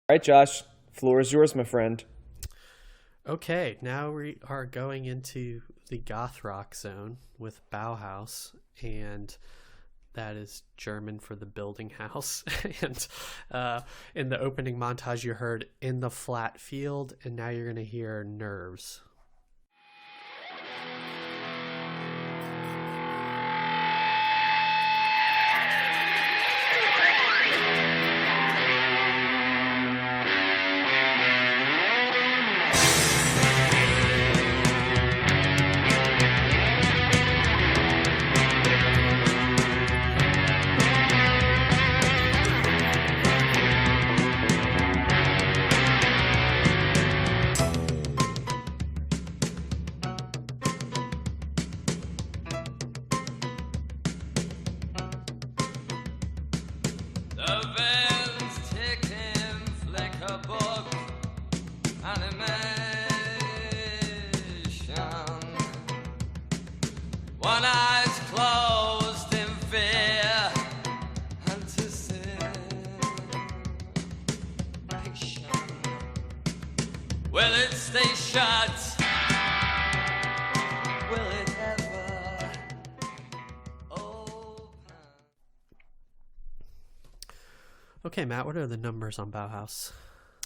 All right, Josh, floor is yours, my friend. Okay, now we are going into the goth rock zone with Bauhaus, and that is German for the building house. and uh, in the opening montage, you heard "In the Flat Field," and now you're going to hear "Nerves." The bells tick him, flick a book, animation. One eye's closed in fear, anticipation. Will it stay shut? Will it ever open? Okay, Matt, what are the numbers on Bauhaus?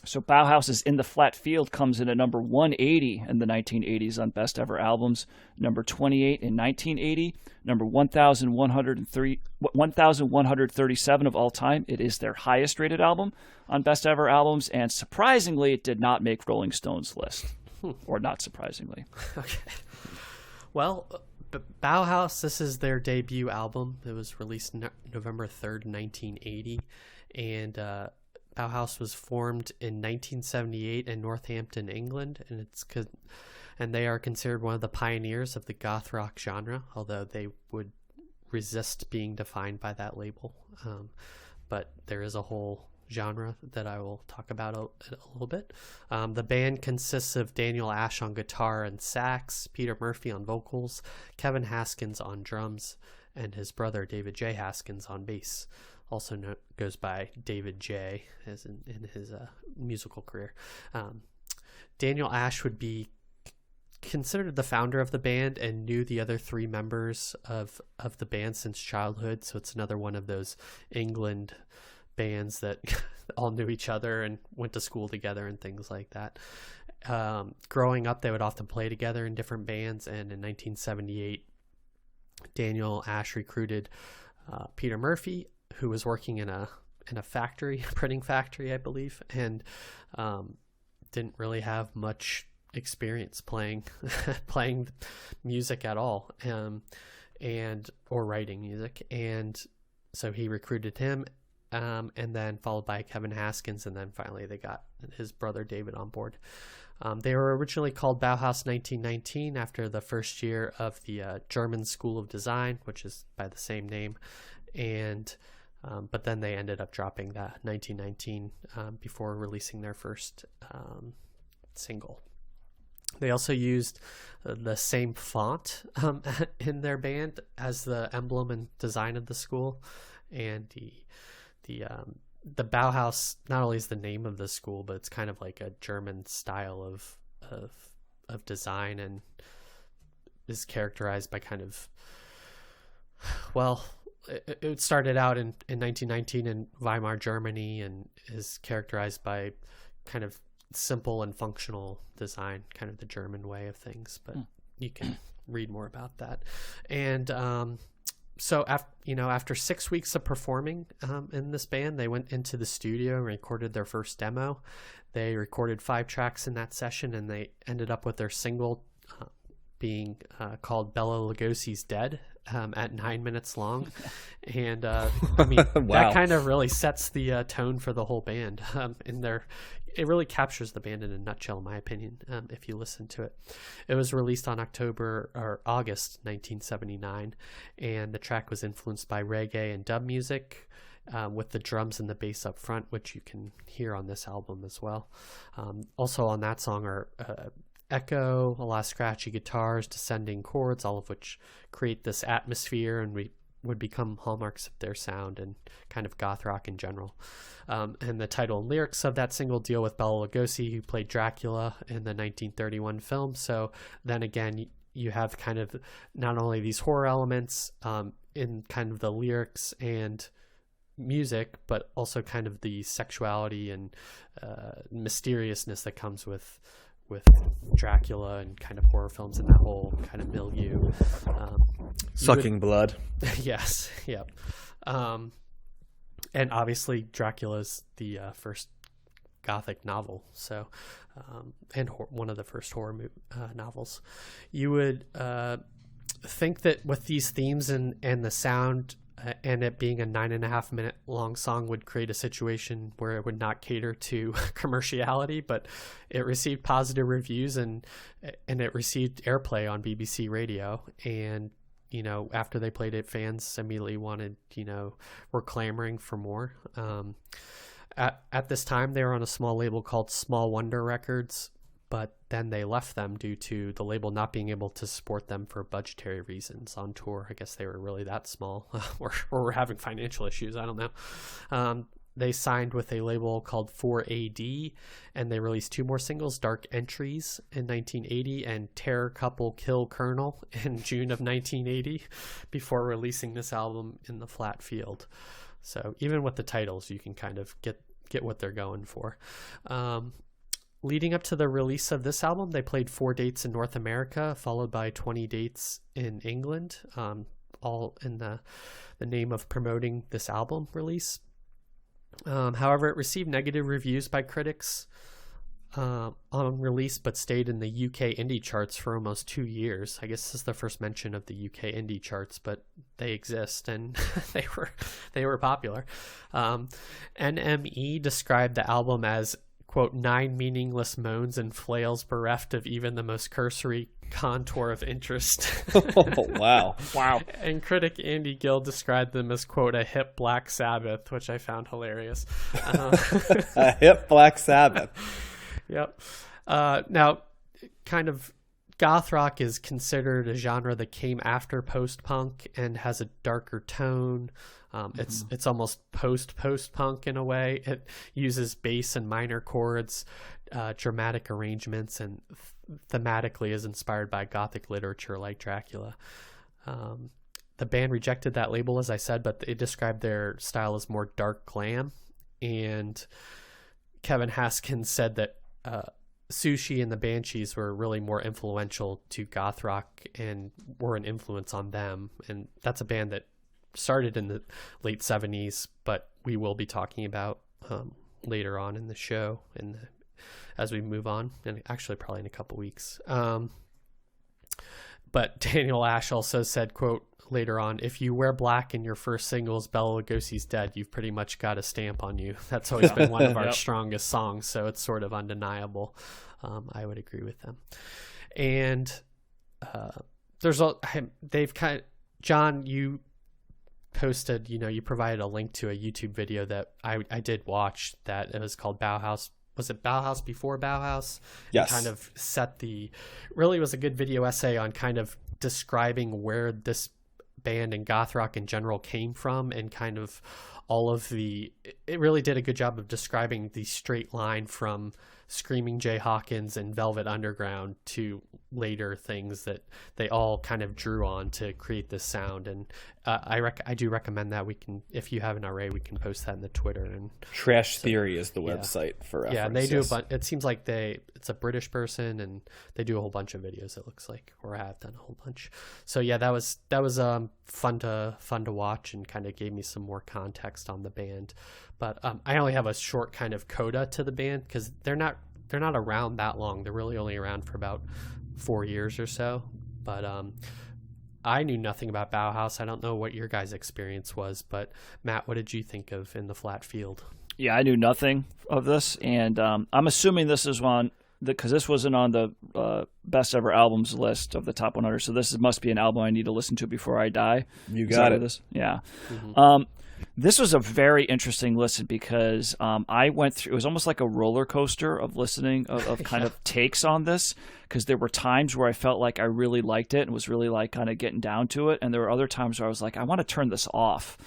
So Bauhaus is In the Flat Field comes in at number 180 in the 1980s on Best Ever Albums, number 28 in 1980, number 1137 of all time. It is their highest rated album on Best Ever Albums, and surprisingly, it did not make Rolling Stone's list. Or not surprisingly. Okay. Well, Bauhaus, this is their debut album. It was released November 3rd, 1980. And Bauhaus was formed in 1978 in Northampton, England. And they are considered one of the pioneers of the goth rock genre, although they would resist being defined by that label. But there is a whole genre that I will talk about a little bit. The band consists of Daniel Ash on guitar and sax, Peter Murphy on vocals, Kevin Haskins on drums, and his brother David J. Haskins on bass. Also goes by David J. as in his musical career. Daniel Ash would be considered the founder of the band and knew the other three members of the band since childhood. So it's another one of those England bands that all knew each other and went to school together and things like that. Growing up, they would often play together in different bands. And in 1978, Daniel Ash recruited Peter Murphy, who was working in a factory, printing factory, I believe, and didn't really have much experience playing playing music at all, and or writing music, and so he recruited him, and then followed by Kevin Haskins, and then finally they got his brother David on board. They were originally called Bauhaus 1919 after the first year of the German School of Design, which is by the same name, and but then they ended up dropping that 1919 before releasing their first single. They also used the same font in their band as the emblem and design of the school, and the Bauhaus not only is the name of the school, but it's kind of like a German style of design, and is characterized by kind of, well, it started out in 1919 in Weimar, Germany, and is characterized by kind of simple and functional design, kind of the German way of things. But you can read more about that. And so after 6 weeks of performing in this band, they went into the studio and recorded their first demo. They recorded 5 tracks in that session, and they ended up with their single being called Bela Lugosi's Dead, at 9 minutes long. And I mean, Wow. that kind of really sets the tone for the whole band. It really captures the band in a nutshell, in my opinion, if you listen to it. It was released on August 1979, and the track was influenced by reggae and dub music, with the drums and the bass up front, which you can hear on this album as well. Also on that song are echo, a lot of scratchy guitars, descending chords, all of which create this atmosphere and would become hallmarks of their sound and kind of goth rock in general. And the title and lyrics of that single deal with Bela Lugosi, who played Dracula in the 1931 film. So then again, you have kind of not only these horror elements in kind of the lyrics and music, but also kind of the sexuality and mysteriousness that comes with Dracula and kind of horror films and that whole kind of milieu. Sucking blood. Yes. Yep. And obviously Dracula's the first Gothic novel. So, and one of the first horror novels. You would think that with these themes and the sound and it being a 9.5 minute long song would create a situation where it would not cater to commerciality, but it received positive reviews and it received airplay on BBC Radio. And, you know, after they played it, fans immediately wanted, you know, were clamoring for more. At this time, they were on a small label called Small Wonder Records, but then they left them due to the label not being able to support them for budgetary reasons on tour. I guess they were really that small or were having financial issues. I don't know. They signed with a label called 4AD, and they released 2 more singles, Dark Entries in 1980 and Terror Couple Kill Colonel in June of 1980, before releasing this album in the Flat Field. So even with the titles, you can kind of get what they're going for. Leading up to the release of this album, they played 4 dates in North America, followed by 20 dates in England, all in the name of promoting this album release. However, it received negative reviews by critics on release, but stayed in the UK indie charts for almost 2 years. I guess this is the first mention of the UK indie charts, but they exist and they were popular. NME described the album as, quote, 9 meaningless moans and flails bereft of even the most cursory contour of interest. Oh, wow. And critic Andy Gill described them as, quote, a hip Black Sabbath, which I found hilarious. A hip Black Sabbath. Yep. Now, kind of goth rock is considered a genre that came after post-punk and has a darker tone. It's almost post-punk in a way. It uses bass and minor chords, dramatic arrangements, and thematically is inspired by Gothic literature like Dracula. The band rejected that label, as I said, but they described their style as more dark glam. And Kevin Haskins said that Sushi and the Banshees were really more influential to goth rock and were an influence on them. And that's a band that started in the late 70s, but we will be talking about later on in the show and as we move on, and actually probably in a couple weeks. But Daniel Ash also said, quote, later on, if you wear black in your first singles, Bela Lugosi's dead, you've pretty much got a stamp on you. That's always been one of our strongest songs, so it's sort of undeniable. I would agree with them. And they've kind of, John, you posted, you provided a link to a YouTube video that I did watch, that it was called Bauhaus. Was it Bauhaus before Bauhaus? Yes. It kind of really was a good video essay on kind of describing where this band and goth rock in general came from, and kind of it really did a good job of describing the straight line from Screaming Jay Hawkins and Velvet Underground to later things that they all kind of drew on to create this sound. And I do recommend that. We can, if you haven't already, we can post that in the Twitter. And Trash Theory is the website for reference. Yeah, and they do a bunch. It seems like it's a British person, and they do a whole bunch of videos, it looks like, or have done a whole bunch. So yeah, that was fun to watch, and kind of gave me some more context on the band. But I only have a short kind of coda to the band, because they're not around that long. They're really only around for about 4 years or so. But I knew nothing about Bauhaus. I don't know what your guys' experience was, but Matt, what did you think of In the Flat Field? Yeah, I knew nothing of this, and I'm assuming this is one because this wasn't on the best ever albums list of the top 100. So this must be an album I need to listen to before I die. You got it. This? Yeah. Mm-hmm. This was a very interesting listen because I went through. It was almost like a roller coaster of listening of kind of takes on this, because there were times where I felt like I really liked it and was really like kind of getting down to it, and there were other times where I was like, I want to turn this off.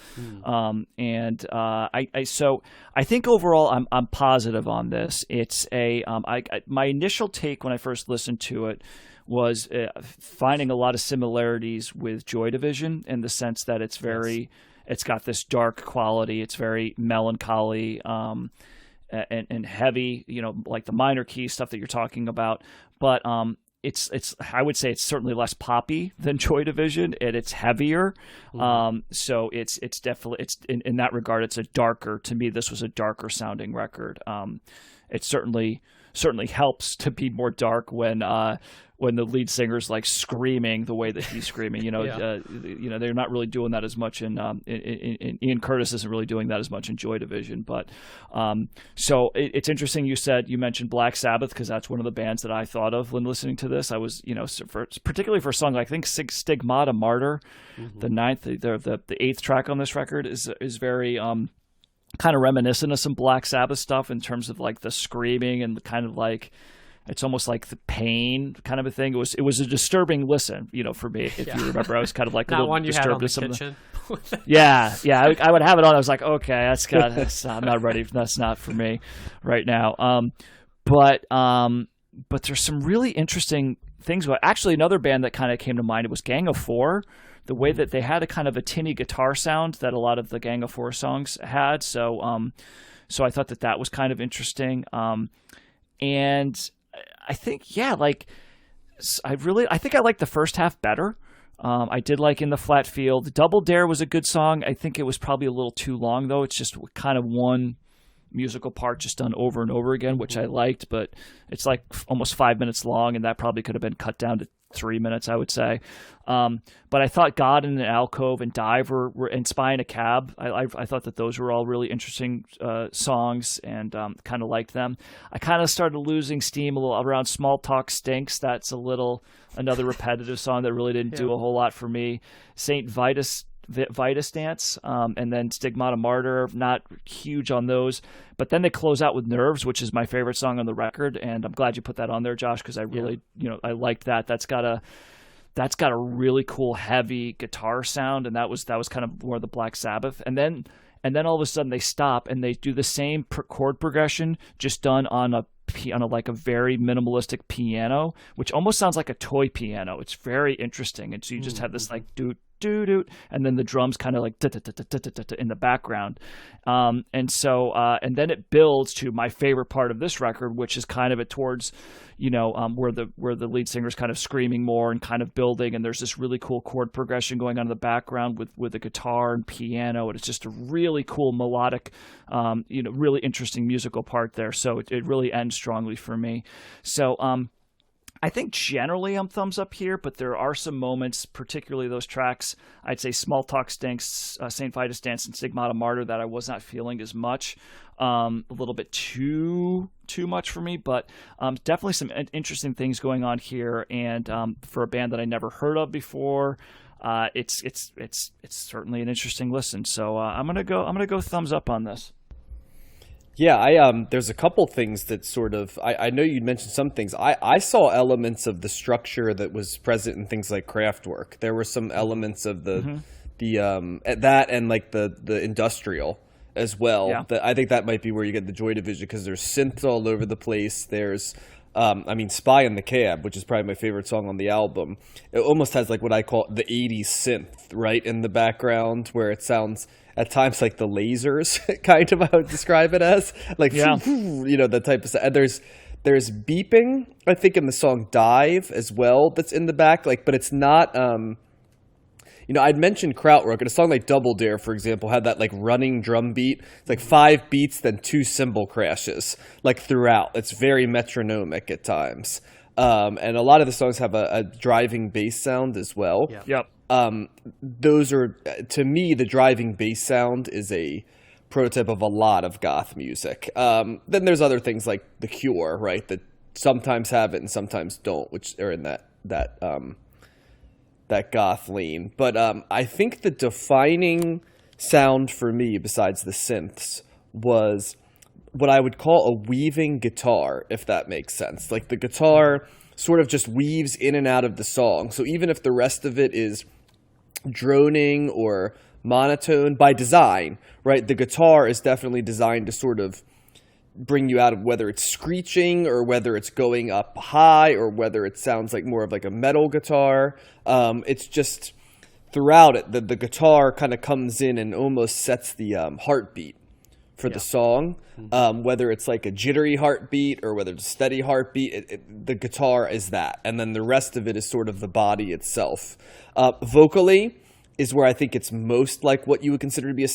So I think overall I'm positive on this. It's my initial take when I first listened to it was finding a lot of similarities with Joy Division in the sense that it's very. Yes. It's got this dark quality. It's very melancholy and heavy, like the minor key stuff that you're talking about. But it's I would say it's certainly less poppy than Joy Division, and it's heavier. So it's definitely in that regard, it's a darker. To me, this was a darker sounding record. It certainly helps to be more dark when the lead singer's like screaming the way that he's screaming, they're not really doing that as much in Ian Curtis isn't really doing that as much in Joy Division. But so it's interesting you mentioned Black Sabbath, because that's one of the bands that I thought of when listening to this. I was, particularly for a song, I think Stigmata Martyr, the eighth track on this record is very, kind of reminiscent of some Black Sabbath stuff in terms of like the screaming and the kind of like, it's almost like the pain kind of a thing. It was a disturbing listen, for me. If you remember, I was kind of like a little disturbed with some of the. Yeah. I would have it on. I was like, okay, I'm not ready. That's not for me right now. But there's some really interesting things. Actually, another band that kind of came to mind, it was Gang of Four. The way that they had a kind of a tinny guitar sound that a lot of the Gang of Four songs had. So I thought that was kind of interesting. And I think, I think I liked the first half better. I did like In the Flat Field. Double Dare was a good song. I think it was probably a little too long, though. It's just kind of one musical part just done over and over again, which I liked, but it's like almost 5 minutes long, and that probably could have been cut down to 3 minutes, I would say. But I thought God in an Alcove and Dive and Spy in a Cab, I thought that those were all really interesting songs, and kind of liked them. I kind of started losing steam a little around Small Talk Stinks. That's another repetitive song that really didn't do a whole lot for me. St. Vitus Dance, and then Stigmata Martyr, not huge on those. But then they close out with Nerves, which is my favorite song on the record, and I'm glad you put that on there, Josh, because I really, I liked that. That's got a really cool heavy guitar sound, and that was kind of more the Black Sabbath. And then all of a sudden they stop and they do the same chord progression, just done on a very minimalistic piano, which almost sounds like a toy piano. It's very interesting, and so you just have this like doot doot doot, and then the drums kind of like in the background, and then it builds to my favorite part of this record, which is kind of it towards, where the lead singer's kind of screaming more and kind of building, and there's this really cool chord progression going on in the background with the guitar and piano, and it's just a really cool melodic, really interesting musical part there. So it really ends strongly for me. So I think generally I'm thumbs up here, but there are some moments, particularly those tracks, I'd say Small Talk Stinks, St. Vitus Dance, and Stigmata Martyr, that I was not feeling as much. A little bit too much for me, but definitely some interesting things going on here. And for a band that I never heard of before, it's certainly an interesting listen. So I'm gonna go thumbs up on this. Yeah, there's a couple things that sort of, I know you mentioned some things. I saw elements of the structure that was present in things like Kraftwerk. There were some elements of that and like the industrial as well. Yeah. I think that might be where you get the Joy Division, because there's synths all over the place. There's, Spy in the Cab, which is probably my favorite song on the album. It almost has like what I call the 80s synth, right, in the background, where it sounds at times like the lasers, kind of, I would describe it as. Like, that type of stuff. And there's beeping, I think, in the song Dive as well, that's in the back, but it's not... I'd mentioned Kraftwerk, and a song like Double Dare, for example, had that running drum beat. It's like 5 beats, then 2 cymbal crashes, throughout. It's very metronomic at times. And a lot of the songs have a driving bass sound as well. Yeah. Yep. Those are, to me, the driving bass sound is a prototype of a lot of goth music. Then there's other things like The Cure, right, that sometimes have it and sometimes don't, which are in that goth lane. But I think the defining sound for me, besides the synths, was what I would call a weaving guitar, if that makes sense. Like the guitar sort of just weaves in and out of the song. So even if the rest of it is droning or monotone by design, right, the guitar is definitely designed to sort of bring you out of whether it's screeching or whether it's going up high or whether it sounds like more of like a metal guitar. It's just throughout it, the guitar kind of comes in and almost sets the heartbeat for the song. Whether it's like a jittery heartbeat or whether it's a steady heartbeat, the guitar is that. And then the rest of it is sort of the body itself. Vocally is where I think it's most like what you would consider to be a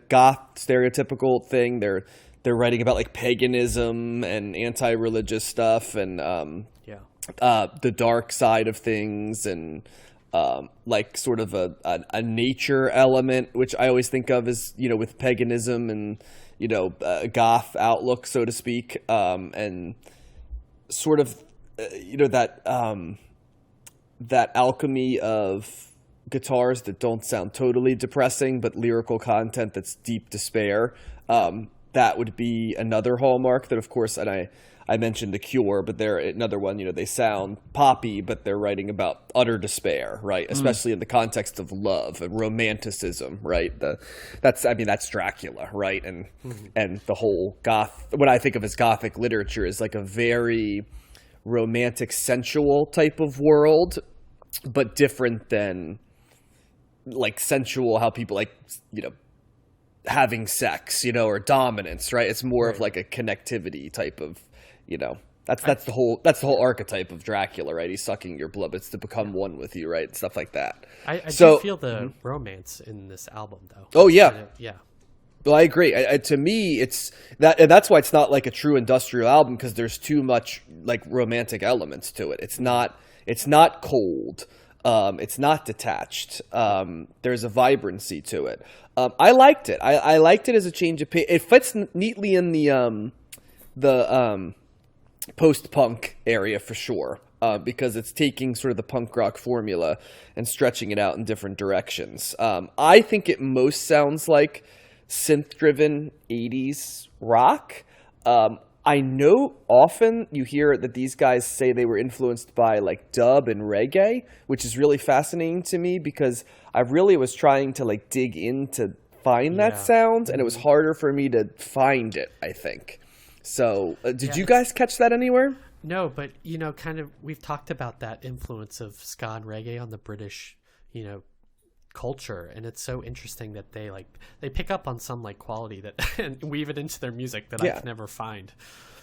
goth stereotypical thing. They're writing about like paganism and anti-religious stuff and the dark side of things and like sort of a nature element, which I always think of as, with paganism and, a goth outlook, so to speak, and sort of, that alchemy of guitars that don't sound totally depressing, but lyrical content that's deep despair. That would be another hallmark that, of course, and I mentioned The Cure, but they're another one, they sound poppy, but they're writing about utter despair, right? Especially in the context of love and romanticism, right? That's Dracula, right? And the whole goth, what I think of as gothic literature is like a very romantic, sensual type of world, but different than like sensual, how people like, having sex, or dominance, right? It's more of like a connectivity type of, that's the whole archetype of Dracula, right? He's sucking your blood. It's to become one with you, right? Stuff like that. I do feel the romance in this album, though. Oh yeah, yeah. Well, I agree. To me, it's that, and that's why it's not like a true industrial album, because there's too much like romantic elements to it. It's not cold. It's not detached. There's a vibrancy to it. I liked it. I liked it as a change of pace. It fits neatly in the post-punk area for sure, because it's taking sort of the punk rock formula and stretching it out in different directions. I think it most sounds like synth-driven 80s rock. I know often you hear that these guys say they were influenced by like dub and reggae, which is really fascinating to me because I really was trying to like dig in to find that sound, and it was harder for me to find it, I think. So did you guys catch that anywhere? No, but kind of we've talked about that influence of ska and reggae on the British, culture, and it's so interesting that they pick up on some like quality that and weave it into their music that I can never find.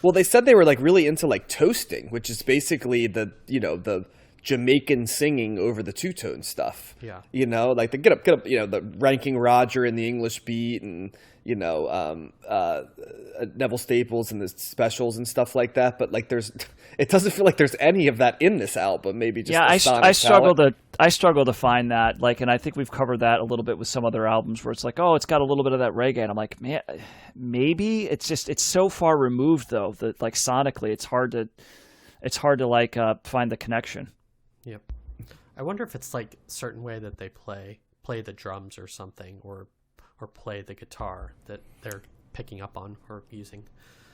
Well, they said they were like really into like toasting, which is basically the Jamaican singing over the two-tone stuff. Yeah. Like the get up, the Ranking Roger and the English beat and Neville Staples and the specials and stuff like that, but like it doesn't feel like there's any of that in this album. Maybe just I struggle to find that, like, and I think we've covered that a little bit with some other albums where it's like, oh, it's got a little bit of that reggae, and I'm like, man, maybe it's so far removed though that like sonically it's hard to like find the connection. Yep. I wonder if it's like a certain way that they play the drums or something, or play the guitar that they're picking up on or using.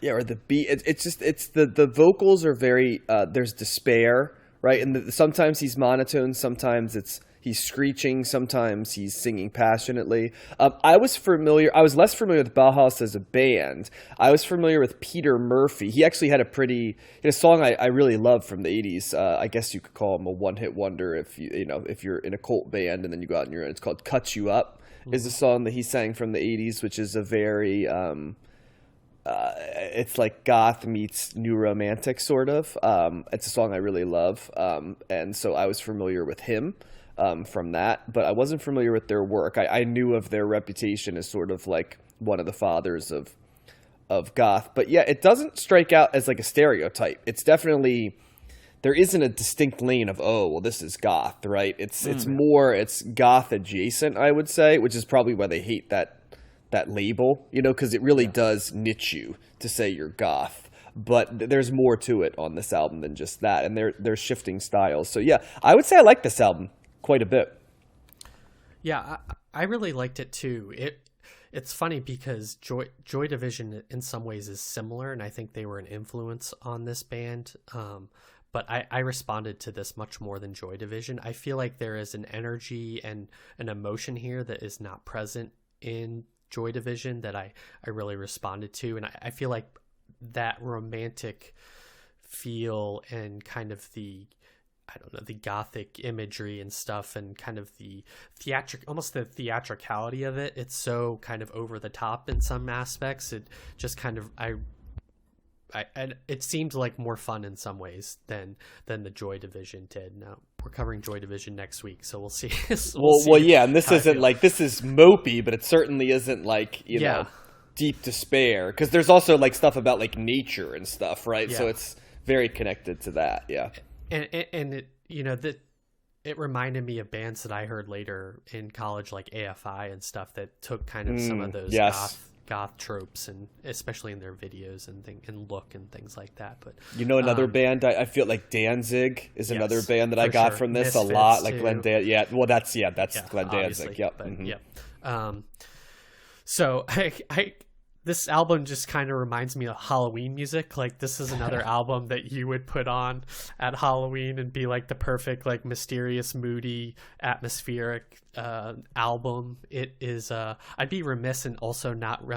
Yeah, or the beat. It's the vocals are very there's despair, right? And sometimes he's monotone, sometimes he's screeching, sometimes he's singing passionately. I was less familiar with Bauhaus as a band. I was familiar with Peter Murphy. He actually had a song I really love from the 80s. I guess you could call him a one-hit wonder if if you're in a cult band and then you go out on your own. It's called "Cut You Up." Is a song that he sang from the 80s, which is a very it's like goth meets new romantic sort of. It's a song I really love, and so I was familiar with him from that, but I wasn't familiar with their work. I knew of their reputation as sort of like one of the fathers of goth, but yeah, it doesn't strike out as like a stereotype. It's definitely, there isn't a distinct lane of, oh, well, this is goth, right? It's goth adjacent, I would say, which is probably why they hate that label, because it really does niche you to say you're goth. But there's more to it on this album than just that, and they're shifting styles. So yeah, I would say I like this album quite a bit. Yeah, I really liked it too. It's funny because Joy Division in some ways is similar, and I think they were an influence on this band. But I responded to this much more than Joy Division. I feel like there is an energy and an emotion here that is not present in Joy Division that I really responded to. And I feel like that romantic feel and kind of the, I don't know, the gothic imagery and stuff, and kind of the almost the theatricality of it. It's so kind of over the top in some aspects. It just kind of, and it seemed like more fun in some ways than the Joy Division did. Now we're covering Joy Division next week, so we'll see. Well, yeah, and this isn't like, this is mopey, but it certainly isn't like, you know, deep despair, because there's also like stuff about like nature and stuff, right? So it's very connected to that. And it, you know, that it reminded me of bands that I heard later in college, like AFI and stuff, that took kind of some of those goth tropes, and especially in their videos and look and things like that. But you know, another band I feel like Danzig is another band that I got from this Misfits a lot, like Glenn Danzig. That's Glenn Danzig. So I this album just kind of reminds me of Halloween music. Like, this is another album that you would put on at Halloween and be like the perfect, like, mysterious, moody, atmospheric album. It is, I'd be remiss in also not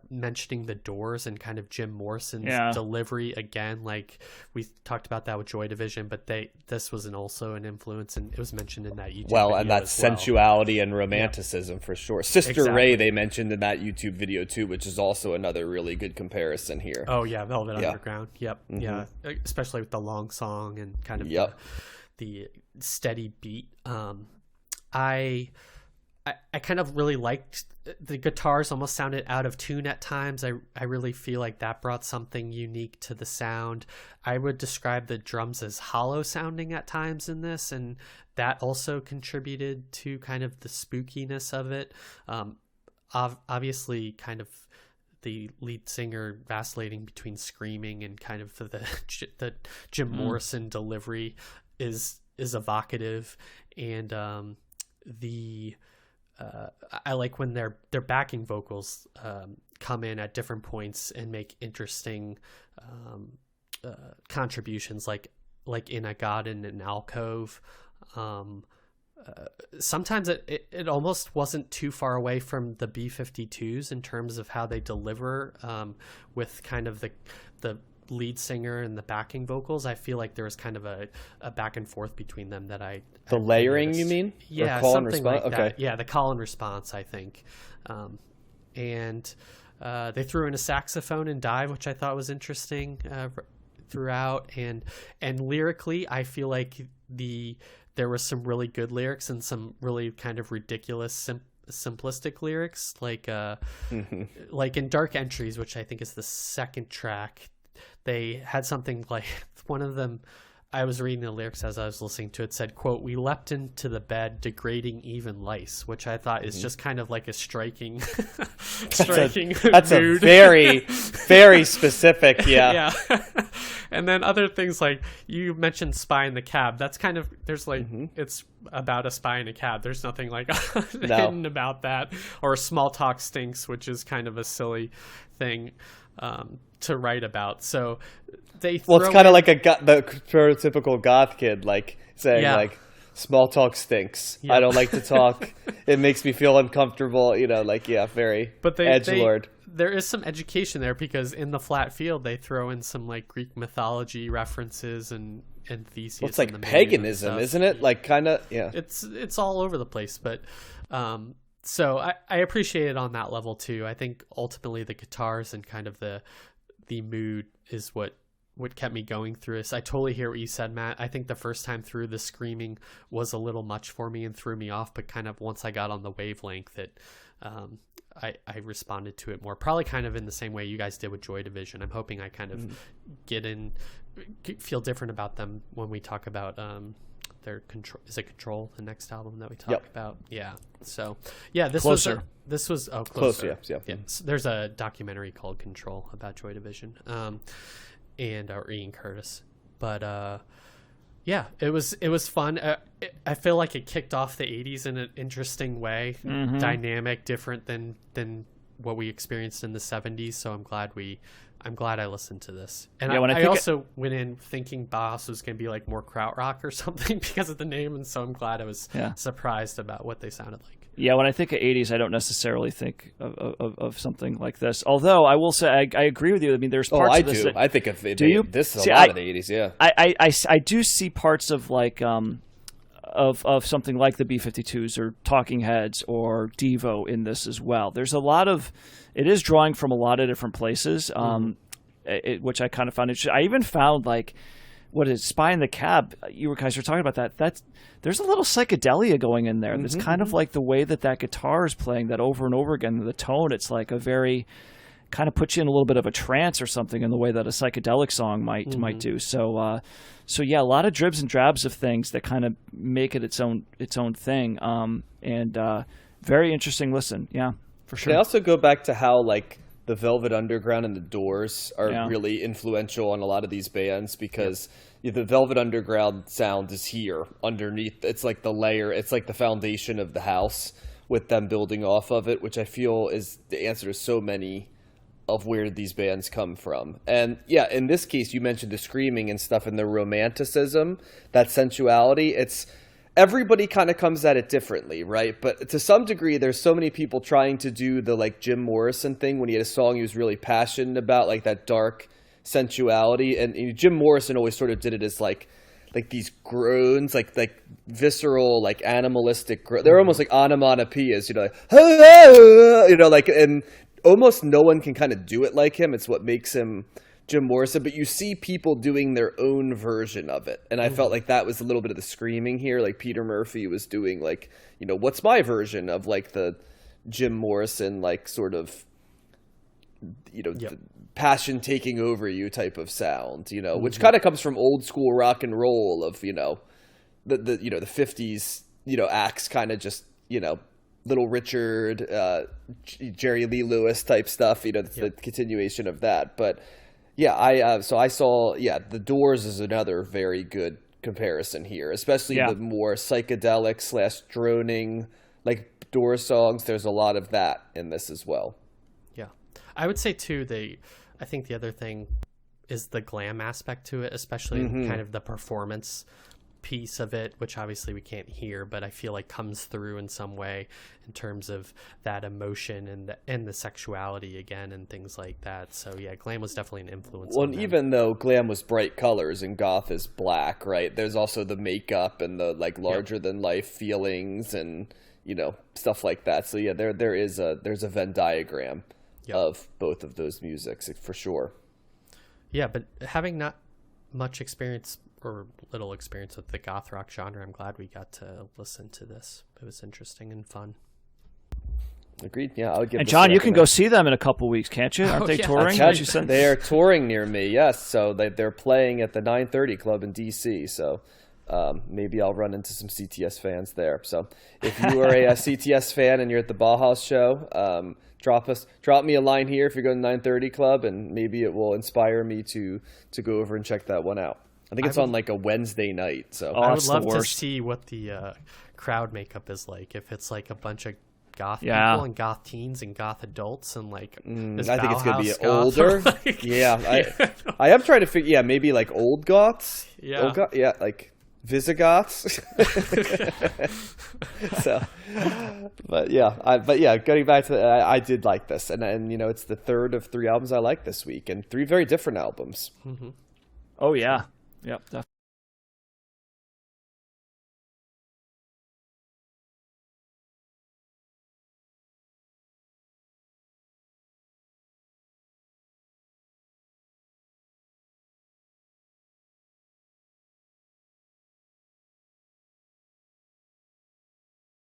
mentioning the Doors and kind of Jim Morrison's delivery again. Like, we talked about that with Joy Division, but this was also an influence, and it was mentioned in that YouTube video and that sensuality and romanticism for sure. Sister Ray, they mentioned in that YouTube video too, which is also another really good comparison here. Oh yeah, Velvet Underground. Yep. Yeah, especially with the long song and kind of the steady beat. I kind of really liked the guitars. Almost sounded out of tune at times. I really feel like that brought something unique to the sound. I would describe the drums as hollow sounding at times in this, and that also contributed to kind of the spookiness of it. Obviously, kind of the lead singer vacillating between screaming and kind of the Jim Morrison delivery is evocative, and I like when their backing vocals come in at different points and make interesting contributions, like in A God in an Alcove. Sometimes it almost wasn't too far away from the B-52s in terms of how they deliver with kind of the lead singer and the backing vocals. I feel like there was kind of a back and forth between them that I layering noticed. You mean? Yeah, something like that. Yeah, the call and response, I think. And they threw in a saxophone and dive, which I thought was interesting throughout. And lyrically, I feel like there was some really good lyrics and some really kind of ridiculous simplistic lyrics, like like in Dark Entries, which I think is the second track. They had something like, one of them, I was reading the lyrics as I was listening to it, said, quote, "We leapt into the bed, degrading even lice," which I thought is just kind of like a striking that's a very, very specific, yeah. And then other things, like you mentioned Spy in the Cab. That's kind of, there's like, it's about a spy in a cab. There's nothing like hidden about that. Or Small Talk Stinks, which is kind of a silly thing to write about. So it's kind of like the prototypical goth kid, like saying like, small talk stinks. I don't like to talk. It makes me feel uncomfortable. You know, like, very edgelord. There is some education there, because in The Flat Field they throw in some like Greek mythology references and Theseus. Well, it's like paganism, isn't it? Like, kind of, It's all over the place, but so I appreciate it on that level too. I think ultimately the guitars and kind of the mood is what kept me going through this. I totally hear what you said, Matt. I think the first time through, the screaming was a little much for me and threw me off, but kind of once I got on the wavelength, that I responded to it more, probably kind of in the same way you guys did with Joy Division. I'm hoping I kind of feel different about them when we talk about their Control, the next album that we talk about. Yeah. So this Closer. was Closer. Yeah. So there's a documentary called Control about Joy Division, and Ian Curtis. But Yeah, it was fun. I feel like it kicked off the '80s in an interesting way, dynamic, different than what we experienced in the '70s. So I'm glad I listened to this. And Yeah, I also went in thinking Bauhaus was going to be like more krautrock or something because of the name, and so I'm glad I was surprised about what they sounded like. Yeah, when I think of '80s, I don't necessarily think of something like this. Although I will say, I agree with you. I mean, there's parts of this that, I think of it. Do you? This is See, a lot of the '80s. Yeah. I do see parts of like of something like the B-52s or Talking Heads or Devo in this as well. There's a lot of it is drawing from a lot of different places, which I kind of found interesting. I even found like what is Spy in the Cab? You guys were talking about that. That's there's a little psychedelia going in there. It's kind of like the way that guitar is playing that over and over again. The tone, it's like a very kind of puts you in a little bit of a trance or something in the way that a psychedelic song might do. So yeah, a lot of dribs and drabs of things that kind of make it its own thing. Very interesting listen. Yeah, for sure. Can I also go back to how like the Velvet Underground and the Doors are really influential on a lot of these bands because the Velvet Underground sound is here underneath. It's like the layer. It's like the foundation of the house with them building off of it, which I feel is the answer to so many of where these bands come from. And yeah, in this case, you mentioned the screaming and stuff and the romanticism, that sensuality. It's everybody kind of comes at it differently, right? But to some degree, there's so many people trying to do the like Jim Morrison thing when he had a song he was really passionate about, like that dark sensuality. And Jim Morrison always sort of did it as like these groans, like visceral, like animalistic. They're almost like onomatopoeias, like and almost no one can kind of do it like him. It's what makes him Jim Morrison, but you see people doing their own version of it. And I felt like that was a little bit of the screaming here. Like Peter Murphy was doing like, what's my version of like the Jim Morrison, like sort of, the passion taking over you type of sound, which kind of comes from old school rock and roll of, the 50s, acts kind of just, Little Richard, Jerry Lee Lewis type stuff, the continuation of that. But yeah, I saw the Doors is another very good comparison here, especially the more psychedelic / droning like Doors songs. There's a lot of that in this as well. Yeah, I would say too. I think the other thing is the glam aspect to it, especially kind of the performance piece of it, which obviously we can't hear, but I feel like comes through in some way in terms of that emotion and the sexuality again and things like that. So yeah, glam was definitely an influence. Well, even though glam was bright colors and goth is black, right? There's also the makeup and the like larger than life feelings and stuff like that. So yeah, there's a Venn diagram of both of those musics for sure. Yeah, but having not much experience or little experience with the goth rock genre, I'm glad we got to listen to this. It was interesting and fun. Agreed. Yeah, I'll give. And John, you can go see them in a couple weeks, can't you? Aren't they touring? They are touring near me. Yes, so they're playing at the 930 Club in DC. So maybe I'll run into some CTS fans there. So if you are a CTS fan and you're at the Bauhaus show, drop me a line here if you're going to 930 Club, and maybe it will inspire me to go over and check that one out. I think it's on like a Wednesday night. So I would love to see what the crowd makeup is like. If it's like a bunch of goth people and goth teens and goth adults and like I think it's gonna be older. I am trying to figure. Yeah, maybe like old goths. Yeah, like Visigoths. So, but getting back to I did like this, and it's the third of 3 albums I like this week, and 3 very different albums. Oh yeah. Yep, definitely.